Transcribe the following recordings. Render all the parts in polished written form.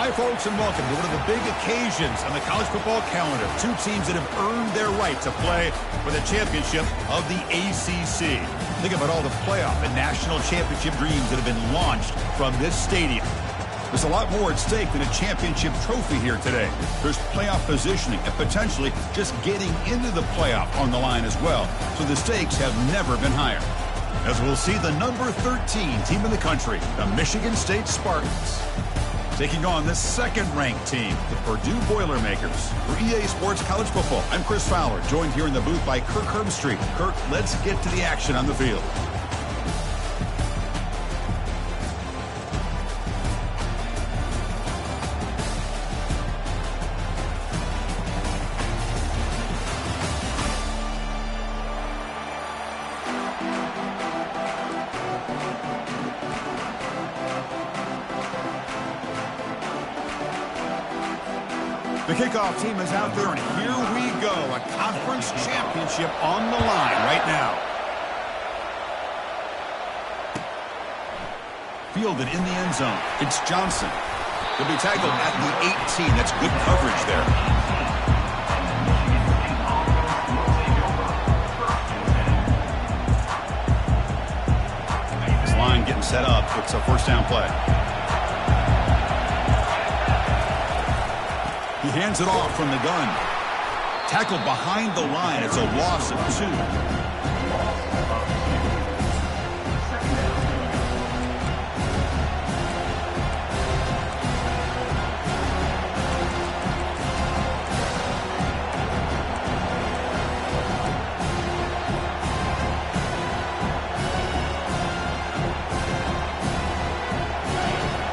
Hi, folks, and welcome to one of the big occasions on the college football calendar. Two teams that have earned their right to play for the championship of the ACC. Think about all the playoff and national championship dreams that have been launched from this stadium. There's a lot more at stake than a championship trophy here today. There's playoff positioning and potentially just getting into the playoff on the line as well. So the stakes have never been higher. As we'll see the number 13 team in the country, the Michigan State Spartans, taking on the second-ranked team, the Purdue Boilermakers. For EA Sports College Football, I'm Chris Fowler, joined here in the booth by Kirk Herbstreit. Kirk, let's get to the action on the field. The kickoff team is out there, and here we go. A conference championship on the line right now. Fielded in the end zone. It's Johnson. He'll be tackled at the 18. That's good coverage there. This line getting set up. It's a first down play. He hands it off from the gun. Tackled behind the line. It's a loss of 2.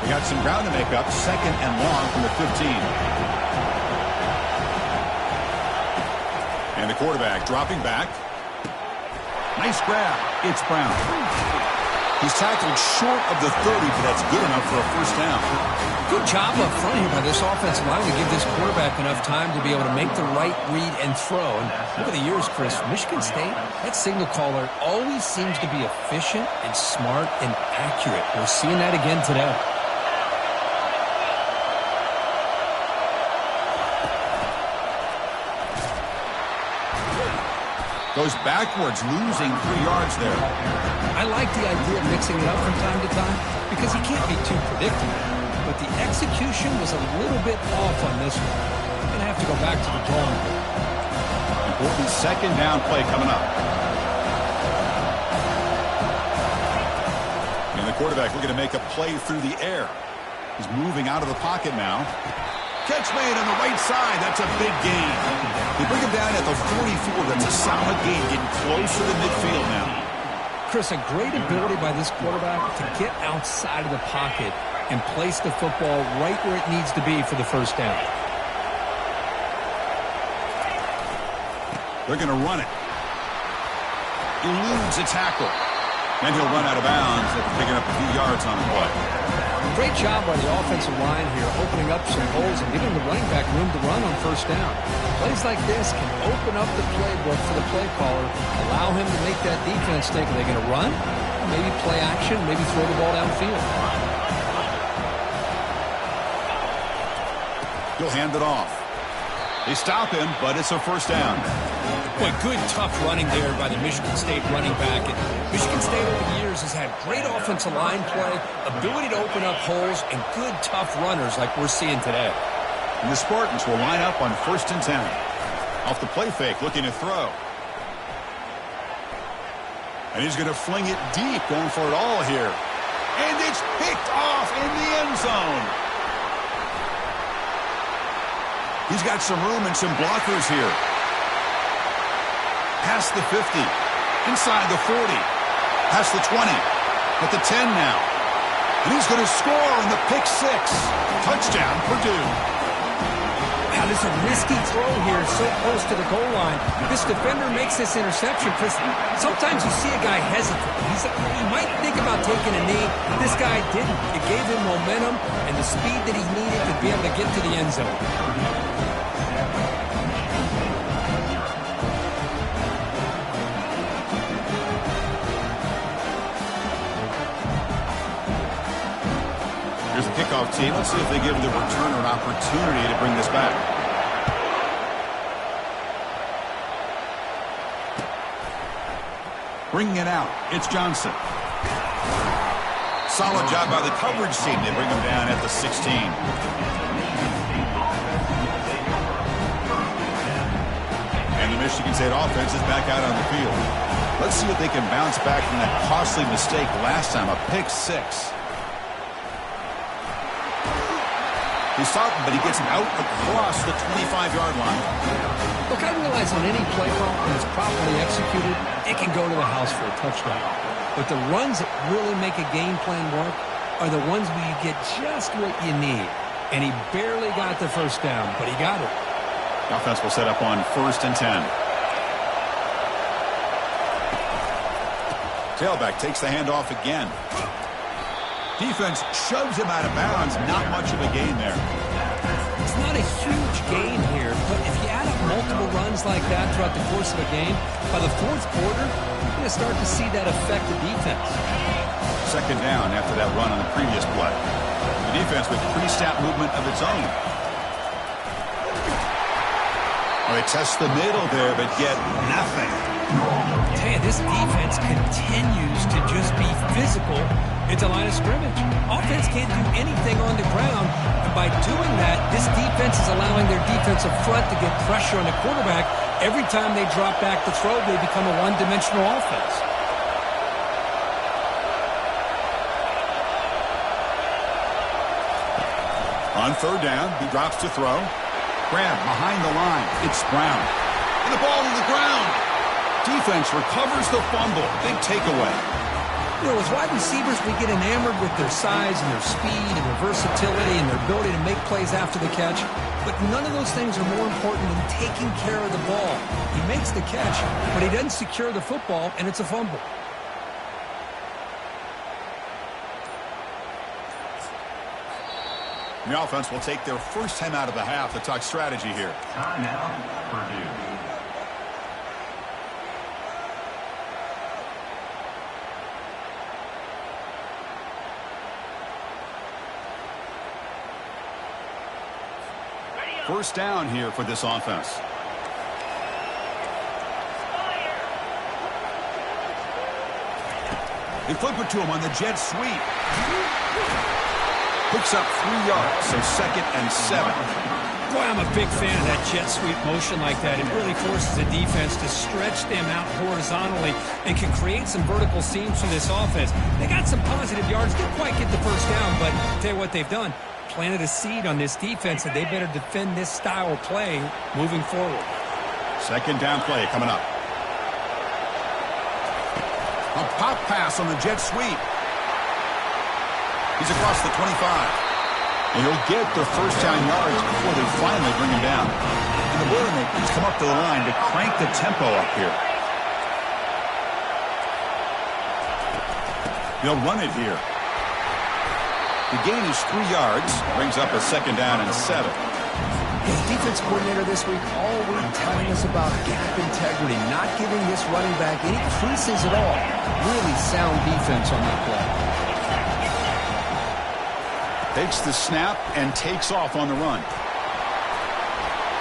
We got some ground to make up. Second and long from the 15. And the quarterback dropping back. Nice grab. It's Brown. He's tackled short of the 30, but that's good enough for a first down. Good job up front here by this offensive line to give this quarterback enough time to be able to make the right read and throw. And over the years, Chris, Michigan State, that signal caller always seems to be efficient and smart and accurate. We're seeing that again today. Goes backwards, losing 3 yards there. I like the idea of mixing it up from time to time because he can't be too predictable. But the execution was a little bit off on this one. Going to have to go back to the drawing board. Important second down play coming up. And the quarterback looking to make a play through the air. He's moving out of the pocket now. Catch made on the right side. That's a big gain. They bring him down at the 44. That's a solid gain, getting closer to midfield now. Chris, a great ability by this quarterback to get outside of the pocket and place the football right where it needs to be for the first down. They're going to run it. Eludes a tackle. And he'll run out of bounds after picking up a few yards on the play. Great job by the offensive line here, opening up some holes and giving the running back room to run on first down. Plays like this can open up the playbook for the play caller, allow him to make that defense think, are they going to run? Maybe play action, maybe throw the ball downfield. He'll hand it off. They stop him, but it's a first down. Boy, good, tough running there by the Michigan State running back. And Michigan State over the years has had great offensive line play, ability to open up holes, and good, tough runners like we're seeing today. And the Spartans will line up on 1st and 10. Off the play fake, looking to throw. And he's going to fling it deep, going for it all here. And it's picked off in the end zone. He's got some room and some blockers here. Past the 50. Inside the 40. Past the 20. At the 10 now. And he's going to score on the pick 6. Touchdown, Purdue. Wow, this is a risky throw here, so close to the goal line. This defender makes this interception, Chris. Sometimes you see a guy hesitate. He might think about taking a knee. This guy didn't. It gave him momentum and the speed that he needed to be able to get to the end zone. kickoff team. Let's see if they give the returner an opportunity to bring this back. Bringing it out, it's Johnson. Solid job by the coverage team. They bring him down at the 16. And the Michigan State offense is back out on the field. Let's see if they can bounce back from that costly mistake last time, a pick six. He's stopped, but he gets out across the 25-yard line. Look, I realize on any play call, when it's properly executed, it can go to the house for a touchdown. But the runs that really make a game plan work are the ones where you get just what you need. And he barely got the first down, but he got it. The offense will set up on 1st and 10. Tailback takes the handoff again. Defense shoves him out of bounds. Not much of a gain there. It's not a huge gain here, but if you add up multiple runs like that throughout the course of a game, by the 4th quarter, you're going to start to see that affect the defense. 2nd down after that run on the previous play. The defense with pre-snap movement of its own. Well, they test the middle there, but get nothing. I tell you, this defense continues to just be physical at the line of scrimmage. Offense can't do anything on the ground, and by doing that, this defense is allowing their defensive front to get pressure on the quarterback. Every time they drop back to throw, they become a one-dimensional offense. On 3rd down, he drops to throw. Grab behind the line. It's Brown. And the ball to the ground. Defense recovers the fumble. Big takeaway. You know, with wide receivers, we get enamored with their size and their speed and their versatility and their ability to make plays after the catch. But none of those things are more important than taking care of the ball. He makes the catch, but he doesn't secure the football, and it's a fumble. The offense will take their first time out of the half to talk strategy here. Ncaa Purdue. First down here for this offense. They flip it to him on the jet sweep. Picks up 3 yards, so 2nd and 7. Boy, I'm a big fan of that jet sweep motion like that. It really forces the defense to stretch them out horizontally and can create some vertical seams for this offense. They got some positive yards, didn't quite get the first down, but I'll tell you what they've done. Planted a seed on this defense, and they better defend this style of play moving forward. 2nd down play coming up. A pop pass on the jet sweep. He's across the 25. And he'll get the first down yards before they finally bring him down. And the Boilermakers come up to the line to crank the tempo up here. They'll run it here. The gain is 3 yards, brings up a 2nd down and 7. The defense coordinator this week all week telling us about gap integrity, not giving this running back any creases at all. Really sound defense on that play. Takes the snap and takes off on the run.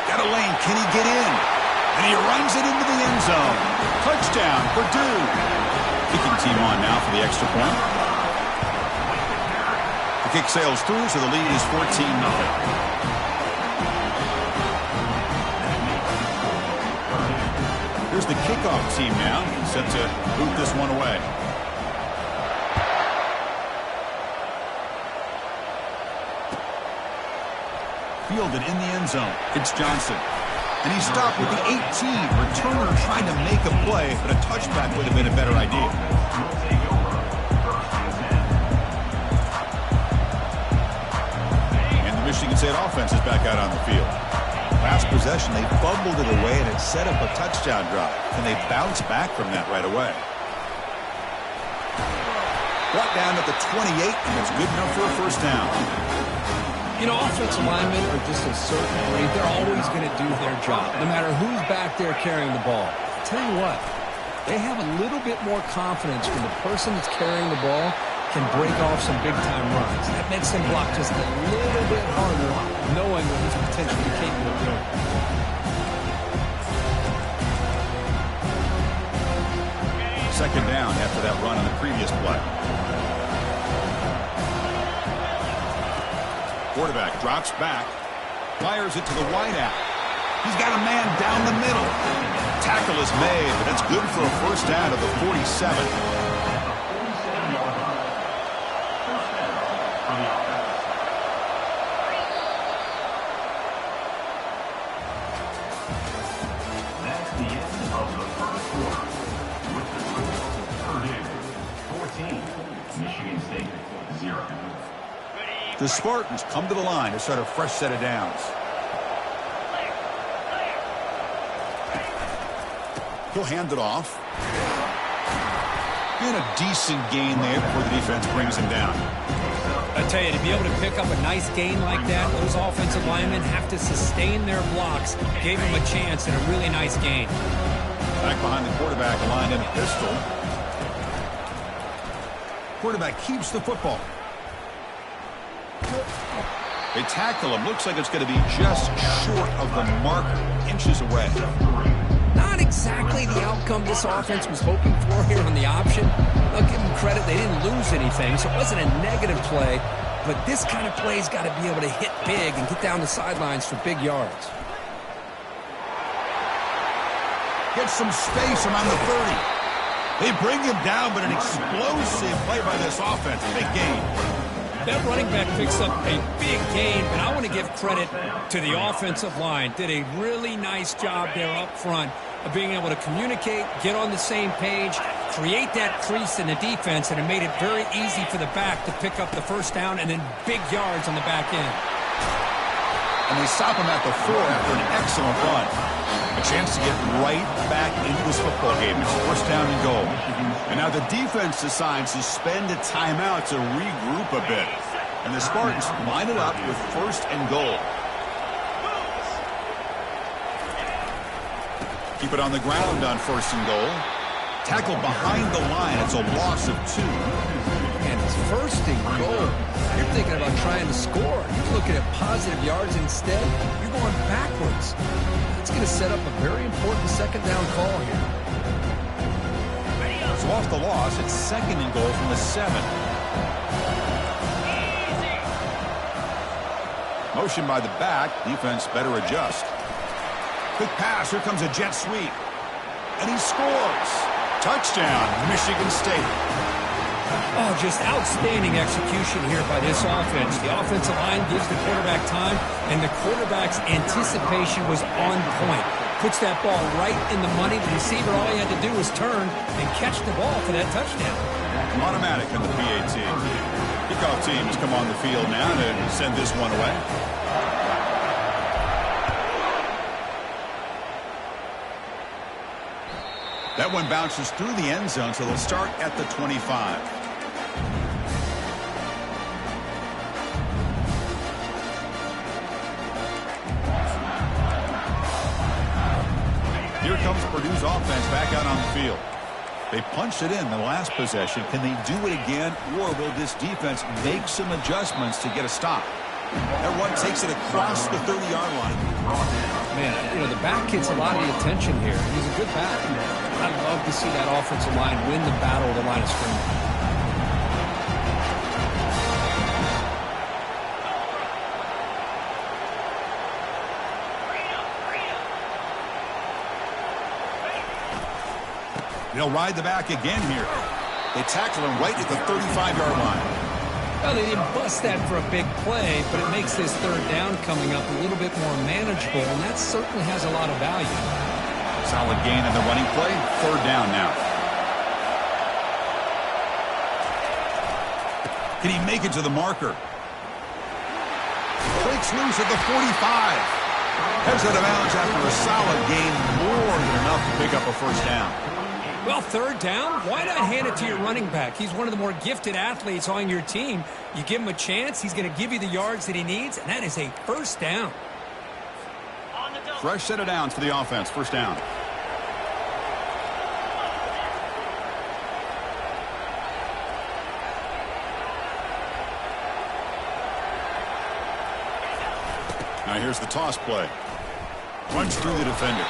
Got a lane. Can he get in? And he runs it into the end zone. Touchdown, Purdue. Kicking team on now for the extra point. The kick sails through, so the lead is 14-0. Here's the kickoff team now, set to boot this one away. Fielded in the end zone. It's Johnson. And he's stopped with the 18. Returner trying to make a play, but a touchback would have been a better idea. And the Michigan State offense is back out on the field. Last possession, they fumbled it away, and it set up a touchdown drive. And they bounced back from that right away. Brought down at the 28, and it's good enough for a first down. You know, offensive linemen are just a certain breed. They're always going to do their job, no matter who's back there carrying the ball. I'll tell you what, they have a little bit more confidence when the person that's carrying the ball can break off some big-time runs. That makes him block just a little bit harder, knowing what he's potentially capable of doing. Second down after that run on the previous play. Quarterback drops back, fires it to the wideout. He's got a man down the middle. Tackle is made, but that's good for a first down of the 47. That's the end of the first quarter. With the score, Purdue 14, Michigan State 0. The Spartans come to the line to start a fresh set of downs. He'll hand it off. And a decent gain there before the defense brings him down. I tell you, to be able to pick up a nice gain like that, those offensive linemen have to sustain their blocks. Gave him a chance and a really nice gain. Back behind the quarterback, lined in a pistol. Quarterback keeps the football. They tackle him. Looks like it's going to be just short of the marker, inches away. Not exactly the outcome this offense was hoping for here on the option. I'll give them credit. They didn't lose anything, so it wasn't a negative play. But this kind of play's got to be able to hit big and get down the sidelines for big yards. Gets some space around the 30. They bring him down, but an explosive play by this offense. Big gain. That running back picks up a big gain, but I want to give credit to the offensive line. Did a really nice job there up front of being able to communicate, get on the same page, create that crease in the defense, and it made it very easy for the back to pick up the first down and then big yards on the back end. And they stop him at the 4 after an excellent run. A chance to get right back into this football game. It's first down and goal. And now the defense decides to spend a timeout to regroup a bit. And the Spartans line it up with first and goal. Keep it on the ground on first and goal. Tackle behind the line. It's a loss of 2. And it's first and goal. You're thinking about trying to score. You're looking at positive yards instead. You're going backwards. That's going to set up a very important second down call here. So off the loss, it's second and goal from the 7. Motion by the back. Defense better adjust. Quick pass. Here comes a jet sweep. And he scores. Touchdown, Michigan State. Oh, just outstanding execution here by this offense. The offensive line gives the quarterback time, and the quarterback's anticipation was on point. Puts that ball right in the money. The receiver, all he had to do was turn and catch the ball for that touchdown. Automatic in the PAT. Kickoff team has come on the field now to send this one away. That one bounces through the end zone, so they'll start at the 25. Here comes Purdue's offense back out on the field. They punched it in the last possession. Can they do it again, or will this defense make some adjustments to get a stop? That one takes it across the 30-yard line. Man, you know, the back gets a lot of the attention here. He's a good back. I'd love to see that offensive line win the battle of the line of scrimmage. They'll ride the back again here. They tackle him right at the 35-yard line. Well, they didn't bust that for a big play, but it makes this third down coming up a little bit more manageable, and that certainly has a lot of value. Solid gain in the running play. Third down now. Can he make it to the marker? Breaks loose at the 45. Heads out of bounds after a solid gain, more than enough to pick up a first down. Well, third down, why not hand it to your running back? He's one of the more gifted athletes on your team. You give him a chance, he's going to give you the yards that he needs, and that is a first down. Fresh set of downs for the offense. First down. Now here's the toss play. Runs through the defender.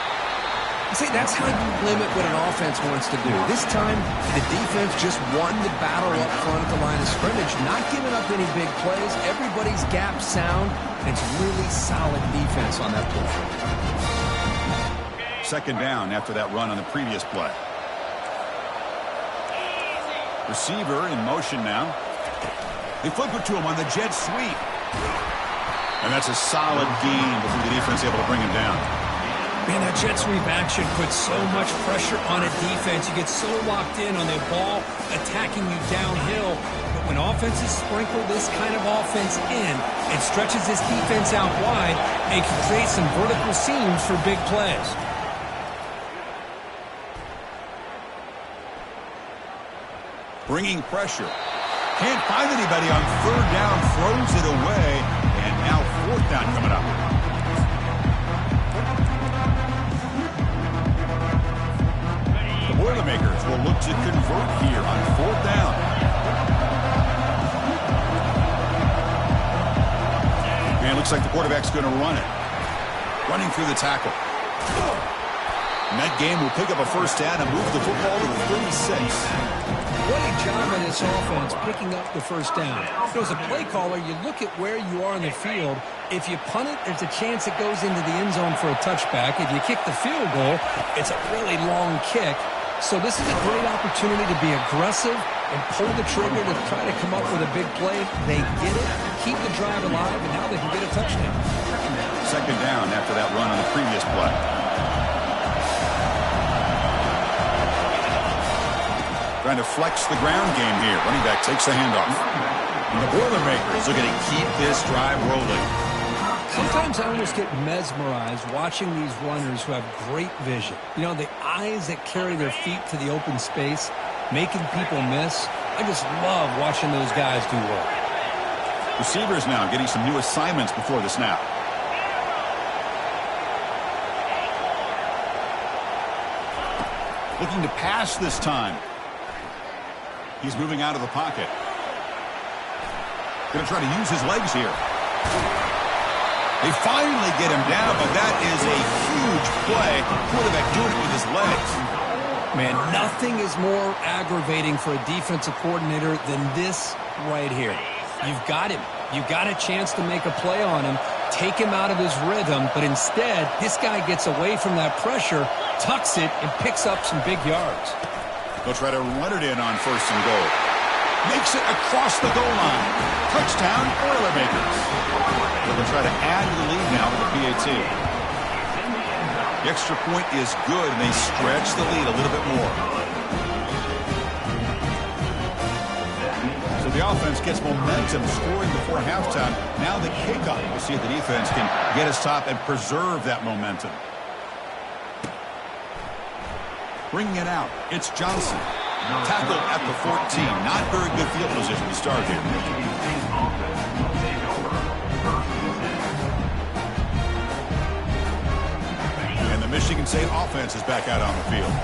See, that's how you limit what an offense wants to do. This time, the defense just won the battle up front at the line of scrimmage, not giving up any big plays. Everybody's gap sound, and it's really solid defense on that play. Second down after that run on the previous play. Receiver in motion now. They flip it to him on the jet sweep. And that's a solid gain before the defense able to bring him down. Man, that jet sweep action puts so much pressure on a defense. You get so locked in on their ball attacking you downhill. But when offenses sprinkle this kind of offense in, it stretches this defense out wide and can create some vertical seams for big plays. Bringing pressure. Can't find anybody on third down, throws it away, and now fourth down coming up. The Boilermakers will look to convert here on fourth down. And it looks like the quarterback's going to run it. Running through the tackle. And that game will pick up a first down and move the football to the 36. What a job of this offense picking up the first down. As a play caller, you look at where you are in the field. If you punt it, there's a chance it goes into the end zone for a touchback. If you kick the field goal, it's a really long kick. So this is a great opportunity to be aggressive and pull the trigger to try to come up with a big play. They get it, keep the drive alive, and now they can get a touchdown. Second down after that run on the previous play. Trying to flex the ground game here. Running back takes the handoff. And the Boilermakers looking to keep this drive rolling. Sometimes I almost get mesmerized watching these runners who have great vision. You know, the eyes that carry their feet to the open space, making people miss. I just love watching those guys do work. Receivers now getting some new assignments before the snap. Looking to pass this time. He's moving out of the pocket. Going to try to use his legs here. They finally get him down, but that is a huge play. Quarterback doing it with his legs. Man, nothing is more aggravating for a defensive coordinator than this right here. You've got him. You've got a chance to make a play on him, take him out of his rhythm, but instead, this guy gets away from that pressure, tucks it, and picks up some big yards. They'll try to run it in on first and goal. Makes it across the goal line. Touchdown, Boilermakers. They'll try to add to the lead now with the PAT. The extra point is good, and they stretch the lead a little bit more. So the offense gets momentum, scoring before halftime. Now the kickoff. We'll see if the defense can get a stop and preserve that momentum. Bringing it out, it's Johnson. Tackled at the 14. Not very good field position to start here. And the Michigan State offense is back out on the field.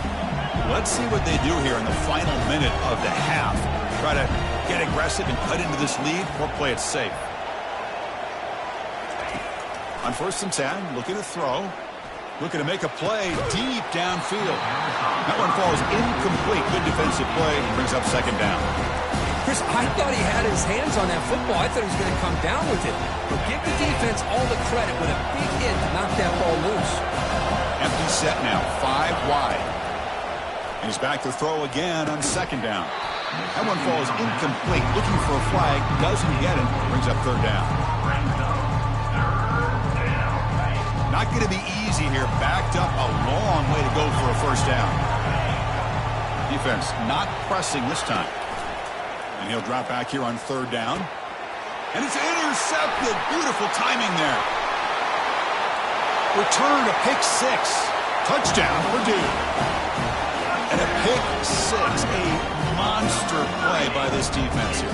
Let's see what they do here in the final minute of the half. Try to get aggressive and cut into this lead or play it safe. On first and 10, looking to throw. Looking to make a play deep downfield. That one falls incomplete. Good defensive play. Brings up second down. Chris, I thought he had his hands on that football. I thought he was going to come down with it. But give the defense all the credit with a big hit to knock that ball loose. Empty set now. 5 wide. And he's back to throw again on second down. That one falls incomplete. Looking for a flag. Doesn't get it. Brings up third down. Not going to be easy here. Backed up a long way to go for a first down. Defense not pressing this time. And he'll drop back here on third down. And it's intercepted. Beautiful timing there. Return to pick 6. Touchdown, Purdue. And a pick 6. A monster play by this defense here.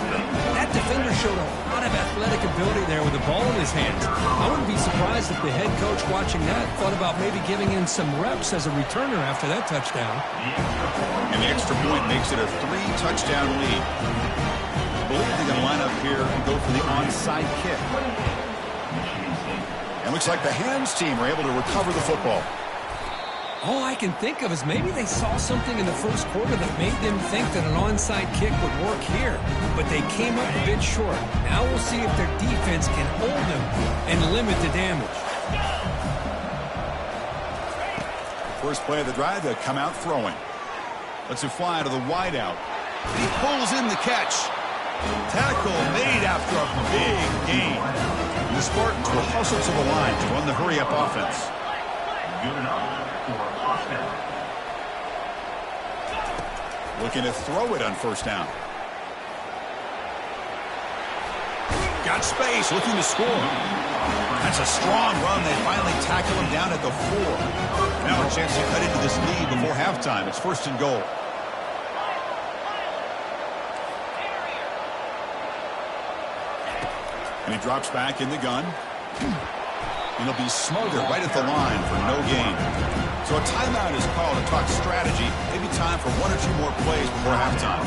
That defender showed a lot of athletic ability there with the ball in his hands. I wouldn't be surprised if the head coach watching that thought about maybe giving him some reps as a returner after that touchdown. And the extra point makes it a 3-touchdown lead. I believe they're going to line up here and go for the onside kick. And It looks like the hands team are able to recover the football. All I can think of is maybe they saw something in the first quarter that made them think that an onside kick would work here. But they came up a bit short. Now we'll see if their defense can hold them and limit the damage. First play of the drive, they'll come out throwing. Lets it fly to the wideout. He pulls in the catch. Tackle made after a big gain. And the Spartans will hustle to the line to run the hurry-up offense. Good enough for a first down. Looking to throw it on first down. Got space, looking to score. That's a strong run. They finally tackle him down at the 4. Now a chance to cut into this lead before halftime. It's first and goal. And he drops back in the gun. And he'll be smothered right at the line for no gain. So a timeout is called to talk strategy. Maybe time for 1 or 2 more plays before halftime.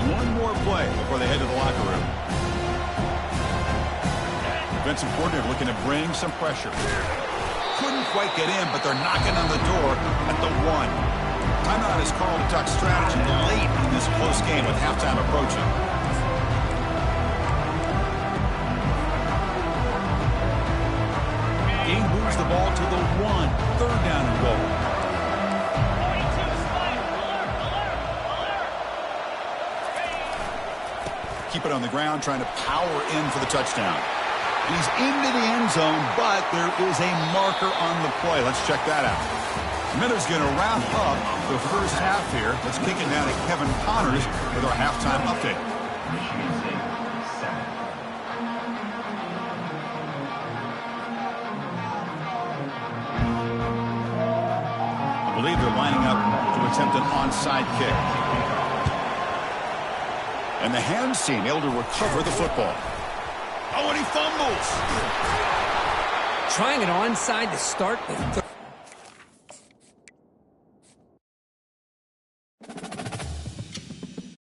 One more play before they head to the locker room. Defensive coordinator looking to bring some pressure. Couldn't quite get in, but they're knocking on the door at the 1. Timeout is called to talk strategy late in this close game with halftime approaching. Game moves the ball to the 1. Third down and goal. Keep it on the ground, trying to power in for the touchdown. He's into the end zone, but there is a marker on the play. Let's check that out. Miller's going to wrap up the first half here. Let's kick it down to Kevin Connors with our halftime update. Michigan State 7. I believe they're lining up to attempt an onside kick. And the hands team able to recover the football. Oh, and he fumbles. Trying it onside to start the